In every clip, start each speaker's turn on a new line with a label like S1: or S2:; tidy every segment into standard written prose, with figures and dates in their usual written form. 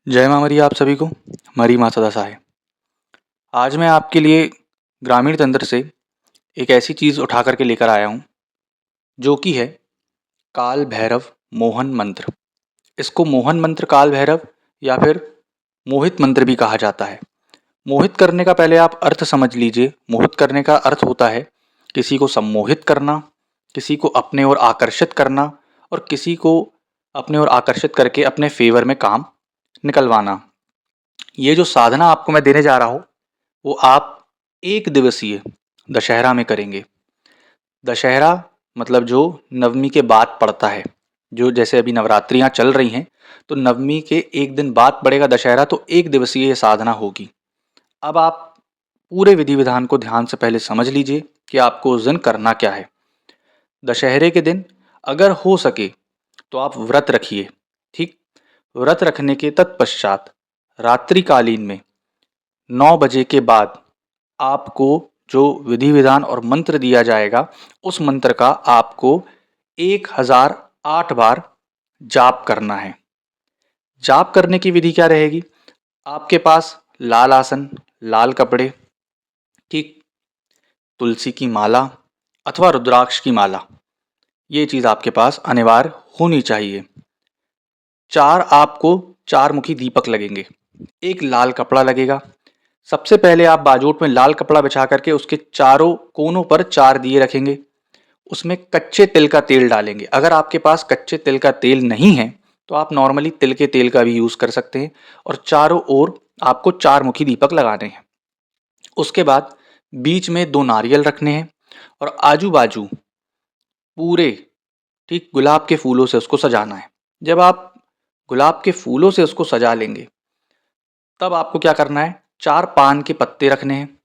S1: जय माँ मरी आप सभी को। मरी माँ सदा सहाय। आज मैं आपके लिए ग्रामीण तंत्र से एक ऐसी चीज़ उठा करके लेकर आया हूँ जो कि है काल भैरव मोहन मंत्र। इसको मोहन मंत्र, काल भैरव या फिर मोहित मंत्र भी कहा जाता है। मोहित करने का पहले आप अर्थ समझ लीजिए। मोहित करने का अर्थ होता है किसी को सम्मोहित करना, किसी को अपने ओर आकर्षित करना और किसी को अपने ओर आकर्षित करके अपने फेवर में काम निकलवाना। ये जो साधना आपको मैं देने जा रहा हूँ वो आप एक दिवसीय दशहरा में करेंगे। दशहरा मतलब जो नवमी के बाद पड़ता है, जो जैसे अभी नवरात्रियाँ चल रही हैं तो नवमी के एक दिन बाद पड़ेगा दशहरा, तो एक दिवसीय ये साधना होगी। अब आप पूरे विधि विधान को ध्यान से पहले समझ लीजिए कि आपको उस दिन करना क्या है। दशहरे के दिन अगर हो सके तो आप व्रत रखिए। ठीक, व्रत रखने के तत्पश्चात रात्रिकालीन में 9 बजे के बाद आपको जो विधि विधान और मंत्र दिया जाएगा उस मंत्र का आपको 1008 बार जाप करना है। जाप करने की विधि क्या रहेगी? आपके पास लाल आसन, लाल कपड़े, ठीक, तुलसी की माला अथवा रुद्राक्ष की माला, ये चीज़ आपके पास अनिवार्य होनी चाहिए। आपको 4 मुखी दीपक लगेंगे, एक लाल कपड़ा लगेगा। सबसे पहले आप बाजोट में लाल कपड़ा बिछा करके उसके चारों कोनों पर 4 दिए रखेंगे। उसमें कच्चे तिल का तेल डालेंगे। अगर आपके पास कच्चे तिल का तेल नहीं है तो आप नॉर्मली तिल के तेल का भी यूज़ कर सकते हैं। और चारों ओर आपको 4 मुखी दीपक लगाने हैं। उसके बाद बीच में 2 नारियल रखने हैं और आजू बाजू पूरे, ठीक, गुलाब के फूलों से उसको सजाना है। जब आप गुलाब के फूलों से उसको सजा लेंगे तब आपको क्या करना है, 4 पान के पत्ते रखने हैं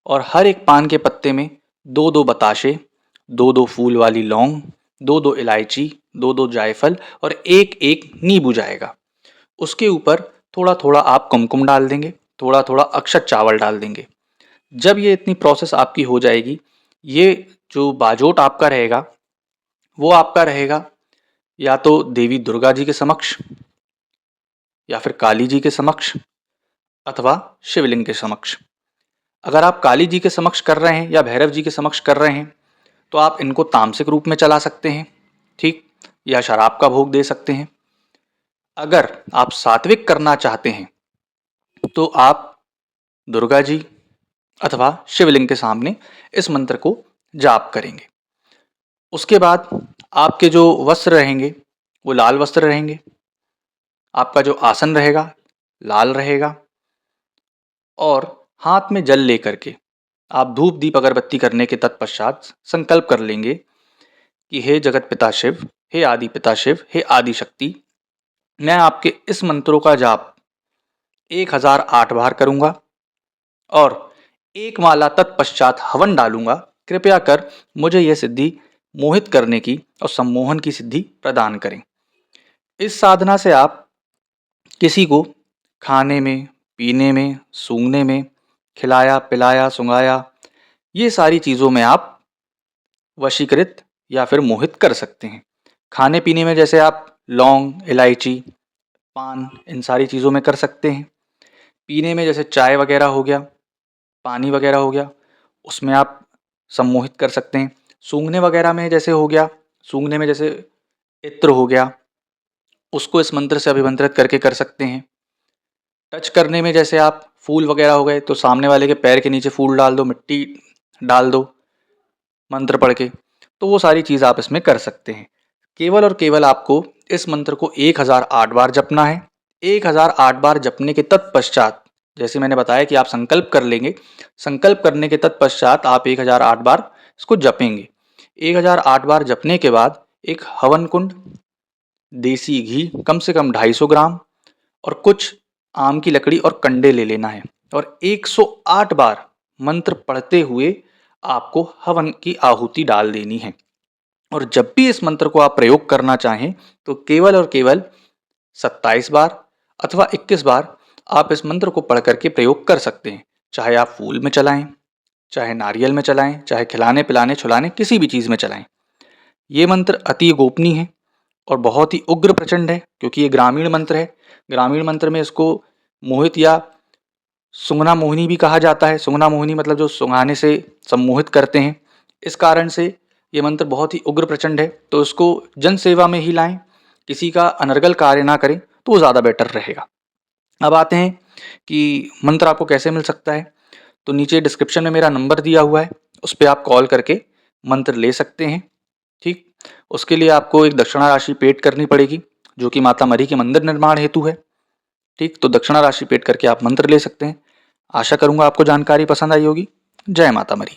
S1: और हर एक पान के पत्ते में 2-2 बताशे, 2-2 फूल वाली लौंग, 2-2 इलायची, 2-2 जायफल और एक-एक नींबू जाएगा। उसके ऊपर थोड़ा-थोड़ा आप कुमकुम डाल देंगे, थोड़ा-थोड़ा अक्षत चावल डाल देंगे। जब ये इतनी प्रोसेस आपकी हो जाएगी, ये जो बाजोट आपका रहेगा वो आपका रहेगा या तो देवी दुर्गा जी के समक्ष या फिर काली जी के समक्ष अथवा शिवलिंग के समक्ष। अगर आप काली जी के समक्ष कर रहे हैं या भैरव जी के समक्ष कर रहे हैं तो आप इनको तामसिक रूप में चला सकते हैं, ठीक, या शराब का भोग दे सकते हैं। अगर आप सात्विक करना चाहते हैं तो आप दुर्गा जी अथवा शिवलिंग के सामने इस मंत्र को जाप करेंगे। उसके बाद आपके जो वस्त्र रहेंगे वो लाल वस्त्र रहेंगे। आपका जो आसन रहेगा लाल रहेगा और हाथ में जल लेकर के आप धूप दीप अगरबत्ती करने के तत्पश्चात संकल्प कर लेंगे कि हे जगत पिता शिव, हे आदि पिता शिव, हे आदि शक्ति, मैं आपके इस मंत्रों का जाप 1008 बार करूंगा और एक माला तत्पश्चात हवन डालूंगा। कृपया कर मुझे यह सिद्धि मोहित करने की और सम्मोहन की सिद्धि प्रदान करें। इस साधना से आप किसी को खाने में, पीने में, सूंघने में, खिलाया पिलाया सुंघाया, ये सारी चीज़ों में आप वशीकृत या फिर मोहित कर सकते हैं। खाने पीने में जैसे आप लौंग, इलायची, पान, इन सारी चीज़ों में कर सकते हैं। पीने में जैसे चाय वगैरह हो गया, पानी वगैरह हो गया, उसमें आप सम्मोहित कर सकते हैं। सूंघने वगैरह में जैसे हो गया, सूंघने में जैसे इत्र हो गया, उसको इस मंत्र से अभिमंत्रित करके कर सकते हैं। टच करने में जैसे आप फूल वगैरह हो गए तो सामने वाले के पैर के नीचे फूल डाल दो, मिट्टी डाल दो मंत्र पढ़ के, तो वो सारी चीज़ आप इसमें कर सकते हैं। केवल और केवल आपको इस मंत्र को 1008 बार जपना है। 1008 बार जपने के तत्पश्चात, जैसे मैंने बताया कि आप संकल्प कर लेंगे, संकल्प करने के तत्पश्चात आप 1008 बार इसको जपेंगे। 1008 बार जपने के बाद एक हवन कुंड, देसी घी कम से कम 250 ग्राम और कुछ आम की लकड़ी और कंडे ले लेना है और 108 बार मंत्र पढ़ते हुए आपको हवन की आहुति डाल देनी है। और जब भी इस मंत्र को आप प्रयोग करना चाहें तो केवल और केवल 27 बार अथवा 21 बार आप इस मंत्र को पढ़ करके प्रयोग कर सकते हैं। चाहे आप फूल में चलाएं, चाहे नारियल में चलाएं, चाहे खिलाने पिलाने छुलाने किसी भी चीज़ में चलाएं। ये मंत्र अति गोपनीय है और बहुत ही उग्र प्रचंड है क्योंकि ये ग्रामीण मंत्र है। ग्रामीण मंत्र में इसको मोहित या सुंगना मोहिनी भी कहा जाता है। सुंगना मोहिनी मतलब जो सुंघाने से सम्मोहित करते हैं। इस कारण से ये मंत्र बहुत ही उग्र प्रचंड है, तो इसको जन सेवा में ही लाएं, किसी का अनर्गल कार्य ना करें, तो वो ज़्यादा बेटर रहेगा। अब आते हैं कि मंत्र आपको कैसे मिल सकता है। तो नीचे डिस्क्रिप्शन में मेरा नंबर दिया हुआ है, उस पर आप कॉल करके मंत्र ले सकते हैं। ठीक, उसके लिए आपको एक दक्षिणा राशि पेड करनी पड़ेगी, जो कि माता मरी के मंदिर निर्माण हेतु है। ठीक, तो दक्षिणा राशि पेड करके आप मंत्र ले सकते हैं। आशा करूंगा आपको जानकारी पसंद आई होगी। जय माता मरी।